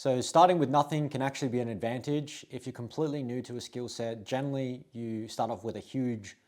So starting with nothing can actually be an advantage. If you're completely new to a skill set, generally you start off with a huge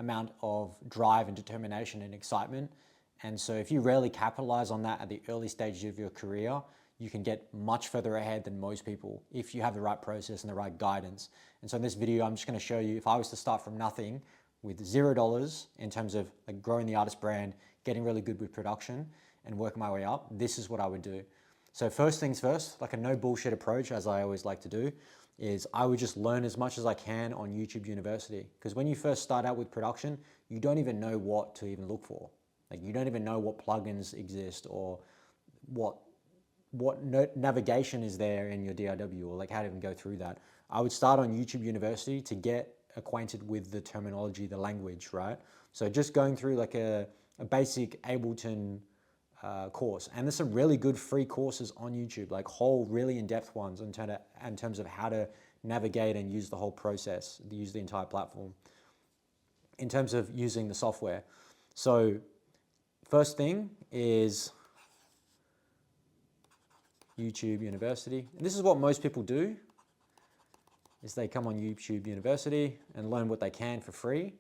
amount of drive and determination and excitement. And so if you rarely capitalize on that at the early stages of your career, you can get much further ahead than most people if you have the right process and the right guidance. And so in this video, I'm just going to show you if I was to start from nothing with $0 in terms of like growing the artist brand, getting really good with production and working my way up, this is what I would do. So first things first, like a no bullshit approach, as I always like to do, is I would just learn as much as I can on YouTube University. Because when you first start out with production, you don't even know what to even look for. Like you don't even know what plugins exist or what navigation is there in your DAW or like how to even go through that. I would start on YouTube University to get acquainted with the terminology, the language, right? So just going through like a basic Ableton course. And there's some really good free courses on YouTube, like whole really in-depth ones in terms of how to navigate and use the whole process, use the entire platform in terms of using the software. So first thing is YouTube University. And this is what most people do, is they come on YouTube University and learn what they can for free,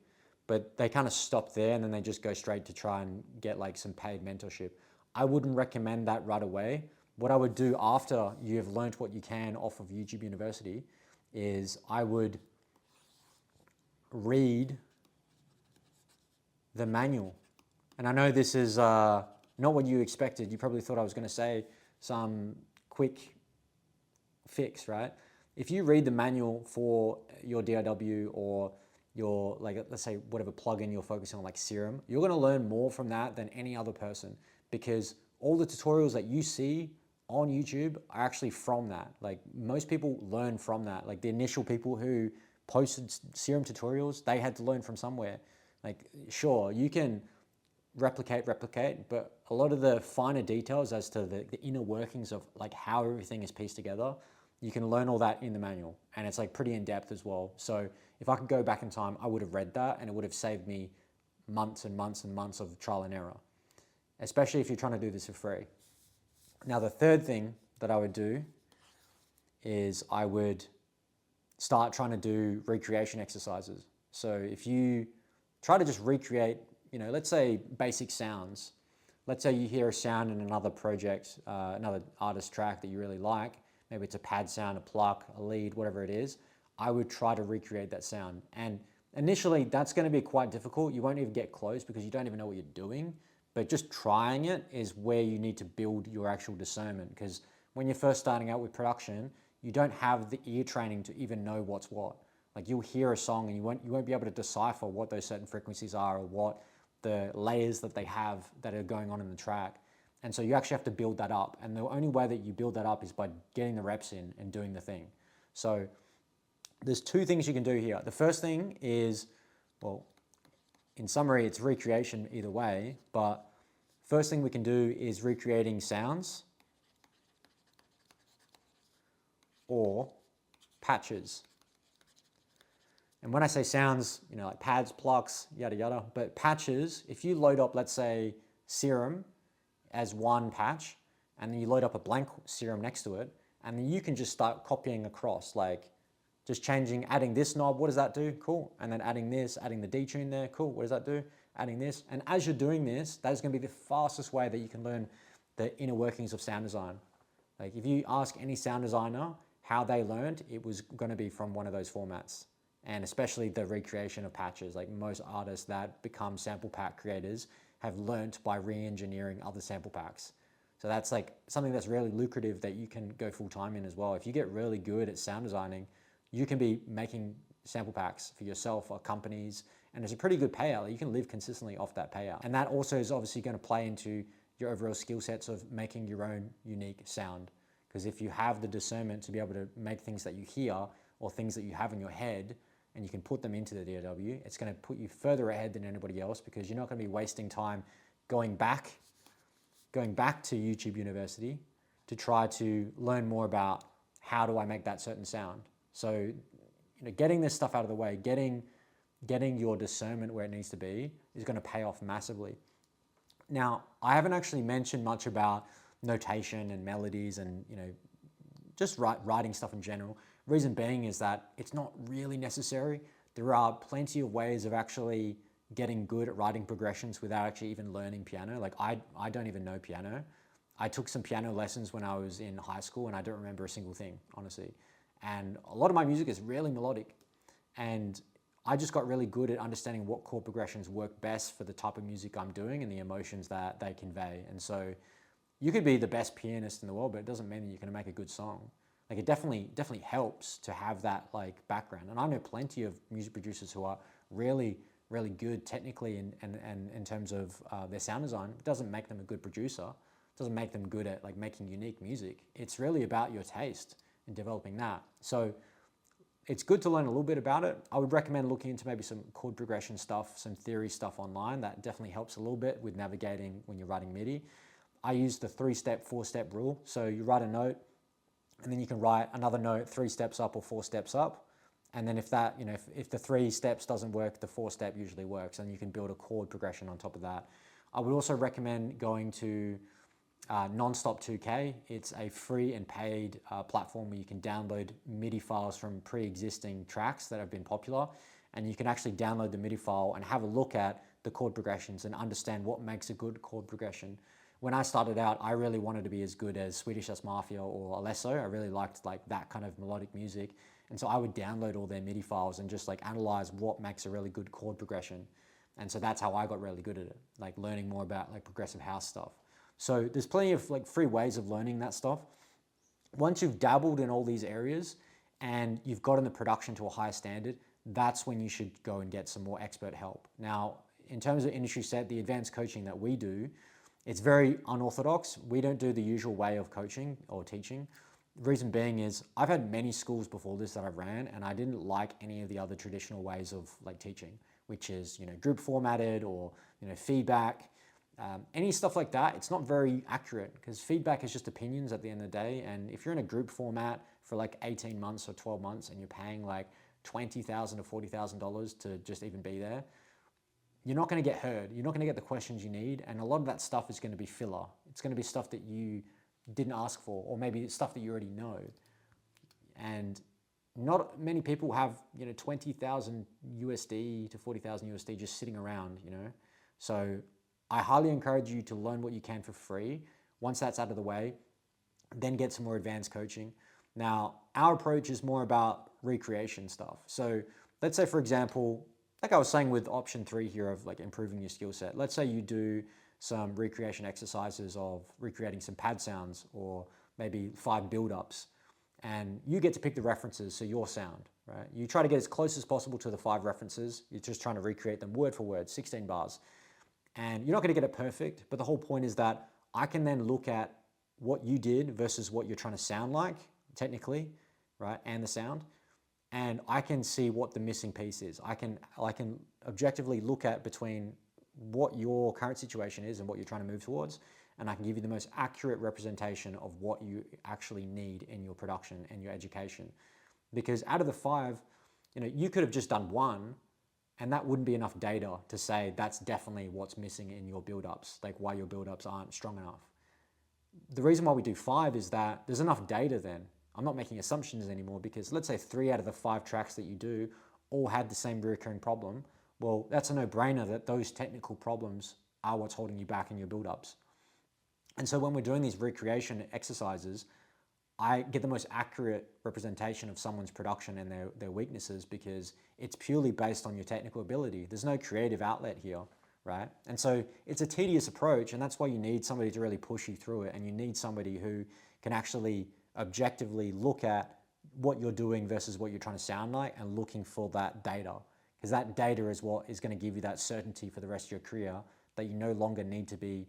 but they kind of stop there and then they just go straight to try and get like some paid mentorship. I wouldn't recommend that right away. What I would do after you've learned what you can off of YouTube University is I would read the manual. And I know this is not what you expected. You probably thought I was going to say some quick fix, right? If you read the manual for your DAW or your, like, let's say whatever plugin you're focusing on, like Serum, you're going to learn more from that than any other person, because all the tutorials that you see on YouTube are actually from that. Like most people learn from that. Like the initial people who posted Serum tutorials, they had to learn from somewhere. Like sure, you can replicate, but a lot of the finer details as to the inner workings of like how everything is pieced together, you can learn all that in the manual, and it's like pretty in depth as well. So if I could go back in time, I would have read that and it would have saved me months and months and months of trial and error, especially if you're trying to do this for free. Now, the third thing that I would do is I would start trying to do recreation exercises. So if you try to just recreate, let's say basic sounds. Let's say you hear a sound in another project, another artist track that you really like. Maybe it's a pad sound, a pluck, a lead, whatever it is. I would try to recreate that sound. And initially, that's going to be quite difficult. You won't even get close because you don't even know what you're doing. But just trying it is where you need to build your actual discernment, because when you're first starting out with production, you don't have the ear training to even know what's what. Like you'll hear a song and you won't be able to decipher what those certain frequencies are or what the layers that they have that are going on in the track. And so you actually have to build that up. And the only way that you build that up is by getting the reps in and doing the thing. So there's two things you can do here. The first thing is, well, in summary, it's recreation either way, but first thing we can do is recreating sounds or patches. And when I say sounds, like pads, plucks, yada, yada, but patches, if you load up, let's say Serum as one patch, and then you load up a blank Serum next to it, and then you can just start copying across, like just changing, adding this knob, what does that do? Cool. And then adding this, adding the detune there, cool. What does that do? Adding this. And as you're doing this, that is going to be the fastest way that you can learn the inner workings of sound design. Like if you ask any sound designer how they learned, it was going to be from one of those formats. And especially the recreation of patches. Like most artists that become sample pack creators have learnt by re-engineering other sample packs. So that's like something that's really lucrative that you can go full time in as well. If you get really good at sound designing, you can be making sample packs for yourself or companies, and there's a pretty good payout. You can live consistently off that payout. And that also is obviously going to play into your overall skill sets of making your own unique sound. Because if you have the discernment to be able to make things that you hear or things that you have in your head, and you can put them into the DAW, it's going to put you further ahead than anybody else, because you're not going to be wasting time going back to YouTube University to try to learn more about how do I make that certain sound. So, getting this stuff out of the way, getting your discernment where it needs to be is going to pay off massively. Now, I haven't actually mentioned much about notation and melodies and, just writing stuff in general. Reason being is that it's not really necessary. There are plenty of ways of actually getting good at writing progressions without actually even learning piano. Like I don't even know piano. I took some piano lessons when I was in high school and I don't remember a single thing, honestly. And a lot of my music is really melodic. And I just got really good at understanding what chord progressions work best for the type of music I'm doing and the emotions that they convey. And so you could be the best pianist in the world, but it doesn't mean that you're going to make a good song. Like it definitely helps to have that like background. And I know plenty of music producers who are really, really good technically and in terms of their sound design. It doesn't make them a good producer. It doesn't make them good at like making unique music. It's really about your taste and developing that. So it's good to learn a little bit about it. I would recommend looking into maybe some chord progression stuff, some theory stuff online. That definitely helps a little bit with navigating when you're writing MIDI. I use the 3-step, 4-step rule. So you write a note and then you can write another note 3 steps up or 4 steps up. And then if that, if the 3 steps doesn't work, the 4-step usually works, and you can build a chord progression on top of that. I would also recommend going to Nonstop 2K. It's a free and paid platform where you can download MIDI files from pre-existing tracks that have been popular, and you can actually download the MIDI file and have a look at the chord progressions and understand what makes a good chord progression. When I started out, I really wanted to be as good as Swedish House Mafia or Alesso. I really liked like that kind of melodic music, and so I would download all their MIDI files and just like analyze what makes a really good chord progression. And so that's how I got really good at it, like learning more about like progressive house stuff. So there's plenty of like free ways of learning that stuff. Once you've dabbled in all these areas and you've gotten the production to a higher standard, that's when you should go and get some more expert help. Now, in terms of industry set, the advanced coaching that we do, it's very unorthodox. We don't do the usual way of coaching or teaching. The reason being is I've had many schools before this that I've ran, and I didn't like any of the other traditional ways of like teaching, which is, group formatted or, feedback. Any stuff like that, it's not very accurate because feedback is just opinions at the end of the day. And if you're in a group format for like 18 months or 12 months and you're paying like $20,000 to $40,000 to just even be there, you're not going to get heard. You're not going to get the questions you need. And a lot of that stuff is going to be filler. It's going to be stuff that you didn't ask for, or maybe stuff that you already know. And not many people have, 20,000 USD to 40,000 USD just sitting around, So I highly encourage you to learn what you can for free. Once that's out of the way, then get some more advanced coaching. Now, our approach is more about recreation stuff. So let's say, for example, like I was saying with option 3 here of like improving your skill set. Let's say you do some recreation exercises of recreating some pad sounds or maybe 5 build-ups, and you get to pick the references, so your sound, right? You try to get as close as possible to the 5 references. You're just trying to recreate them word for word, 16 bars. And you're not going to get it perfect, but the whole point is that I can then look at what you did versus what you're trying to sound like, technically, right, and the sound, and I can see what the missing piece is. I can objectively look at between what your current situation is and what you're trying to move towards, and I can give you the most accurate representation of what you actually need in your production and your education. Because out of the 5, you could have just done 1, and that wouldn't be enough data to say that's definitely what's missing in your build-ups, like why your build-ups aren't strong enough. The reason why we do 5 is that there's enough data then. I'm not making assumptions anymore, because let's say 3 out of the 5 tracks that you do all had the same recurring problem. Well, that's a no-brainer that those technical problems are what's holding you back in your build-ups. And so when we're doing these recreation exercises, I get the most accurate representation of someone's production and their weaknesses, because it's purely based on your technical ability. There's no creative outlet here, right? And so it's a tedious approach, and that's why you need somebody to really push you through it, and you need somebody who can actually objectively look at what you're doing versus what you're trying to sound like and looking for that data, because that data is what is going to give you that certainty for the rest of your career that you no longer need to be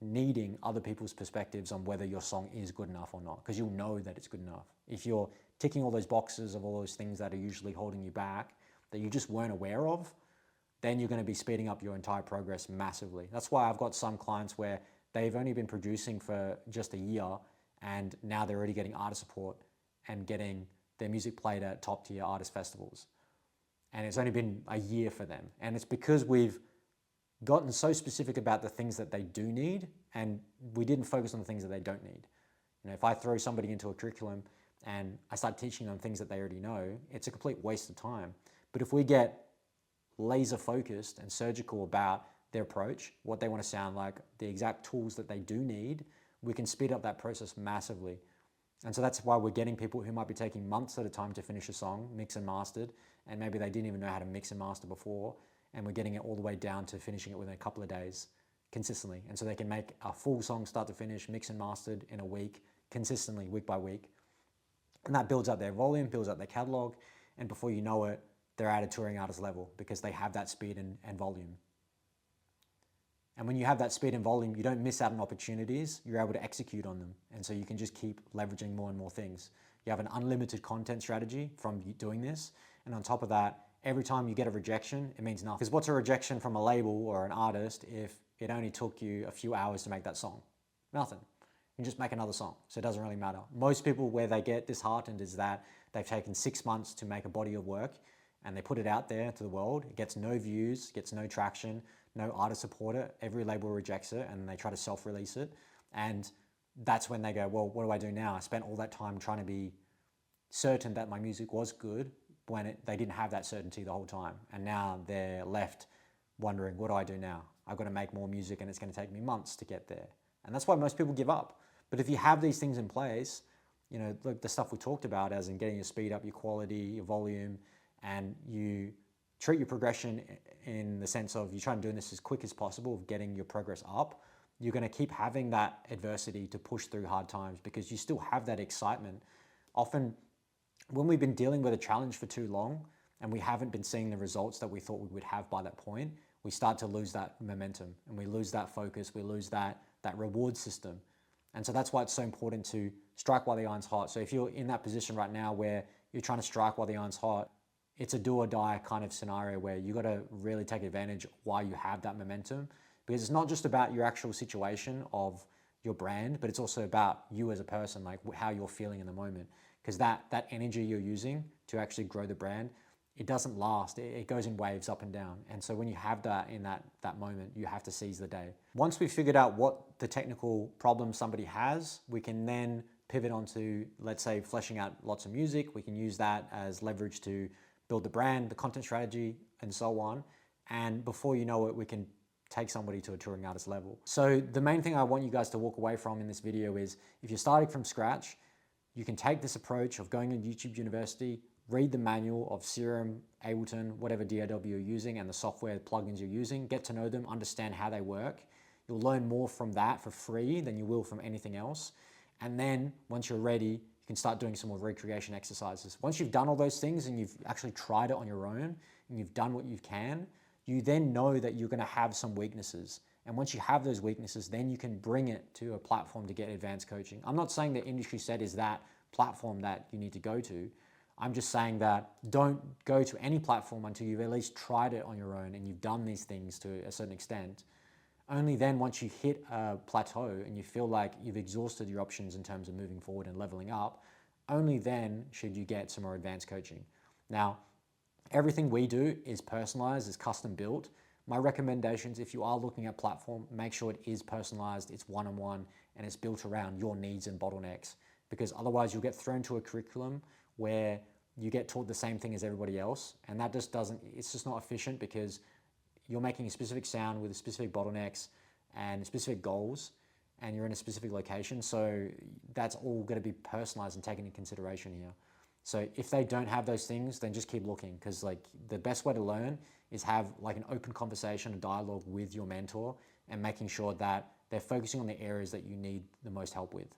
needing other people's perspectives on whether your song is good enough or not, because you'll know that it's good enough. If you're ticking all those boxes of all those things that are usually holding you back that you just weren't aware of, then you're going to be speeding up your entire progress massively. That's why I've got some clients where they've only been producing for just a year, and now they're already getting artist support and getting their music played at top tier artist festivals. And it's only been a year for them. And it's because we've gotten so specific about the things that they do need, and we didn't focus on the things that they don't need. You know, if I throw somebody into a curriculum and I start teaching them things that they already know, it's a complete waste of time. But if we get laser focused and surgical about their approach, what they want to sound like, the exact tools that they do need, we can speed up that process massively. And so that's why we're getting people who might be taking months at a time to finish a song, mix and mastered, and maybe they didn't even know how to mix and master before, and we're getting it all the way down to finishing it within a couple of days consistently. And so they can make a full song start to finish, mix and mastered in a week, consistently, week by week. And that builds up their volume, builds up their catalog, and before you know it, they're at a touring artist level because they have that speed and volume. And when you have that speed and volume, you don't miss out on opportunities, you're able to execute on them. And so you can just keep leveraging more and more things. You have an unlimited content strategy from doing this. And on top of that, every time you get a rejection, it means nothing. Because what's a rejection from a label or an artist if it only took you a few hours to make that song? Nothing. You just make another song. So it doesn't really matter. Most people, where they get disheartened is that they've taken 6 months to make a body of work and they put it out there to the world. It gets no views, gets no traction, no artist support it. Every label rejects it and they try to self-release it. And that's when they go, well, what do I do now? I spent all that time trying to be certain that my music was good when they didn't have that certainty the whole time. And now they're left wondering, what do I do now? I've got to make more music and it's going to take me months to get there. And that's why most people give up. But if you have these things in place, you know, like the stuff we talked about, as in getting your speed up, your quality, your volume, and you treat your progression in the sense of you try and do this as quick as possible of getting your progress up, you're going to keep having that adversity to push through hard times because you still have that excitement. Often when we've been dealing with a challenge for too long and we haven't been seeing the results that we thought we would have by that point, we start to lose that momentum and we lose that focus, we lose that reward system. And so that's why it's so important to strike while the iron's hot. So if you're in that position right now where you're trying to strike while the iron's hot, it's a do or die kind of scenario where you got to really take advantage while you have that momentum, because it's not just about your actual situation of your brand, but it's also about you as a person, like how you're feeling in the moment. Because that energy you're using to actually grow the brand, it doesn't last. It goes in waves up and down. And so when you have that in that moment, you have to seize the day. Once we've figured out what the technical problem somebody has, we can then pivot onto, let's say, fleshing out lots of music. We can use that as leverage to build the brand, the content strategy, and so on. And before you know it, we can take somebody to a touring artist level. So the main thing I want you guys to walk away from in this video is, if you're starting from scratch, you can take this approach of going to YouTube University, read the manual of Serum, Ableton, whatever DAW you're using, and the software plugins you're using, get to know them, understand how they work. You'll learn more from that for free than you will from anything else. And then once you're ready, you can start doing some more recreation exercises. Once you've done all those things and you've actually tried it on your own and you've done what you can, you then know that you're gonna have some weaknesses. And once you have those weaknesses, then you can bring it to a platform to get advanced coaching. I'm not saying that Industry Set is that platform that you need to go to. I'm just saying that don't go to any platform until you've at least tried it on your own and you've done these things to a certain extent. Only then, once you hit a plateau and you feel like you've exhausted your options in terms of moving forward and leveling up, only then should you get some more advanced coaching. Now, everything we do is personalized, is custom built. My recommendations, if you are looking at platform, make sure it is personalized, it's one-on-one, and it's built around your needs and bottlenecks. Because otherwise you'll get thrown to a curriculum where you get taught the same thing as everybody else. And that just doesn't, it's just not efficient, because you're making a specific sound with specific bottlenecks and specific goals, and you're in a specific location. So that's all going to be personalized and taken into consideration here. So if they don't have those things, then just keep looking, because like the best way to learn is have like an open conversation, a dialogue with your mentor, and making sure that they're focusing on the areas that you need the most help with.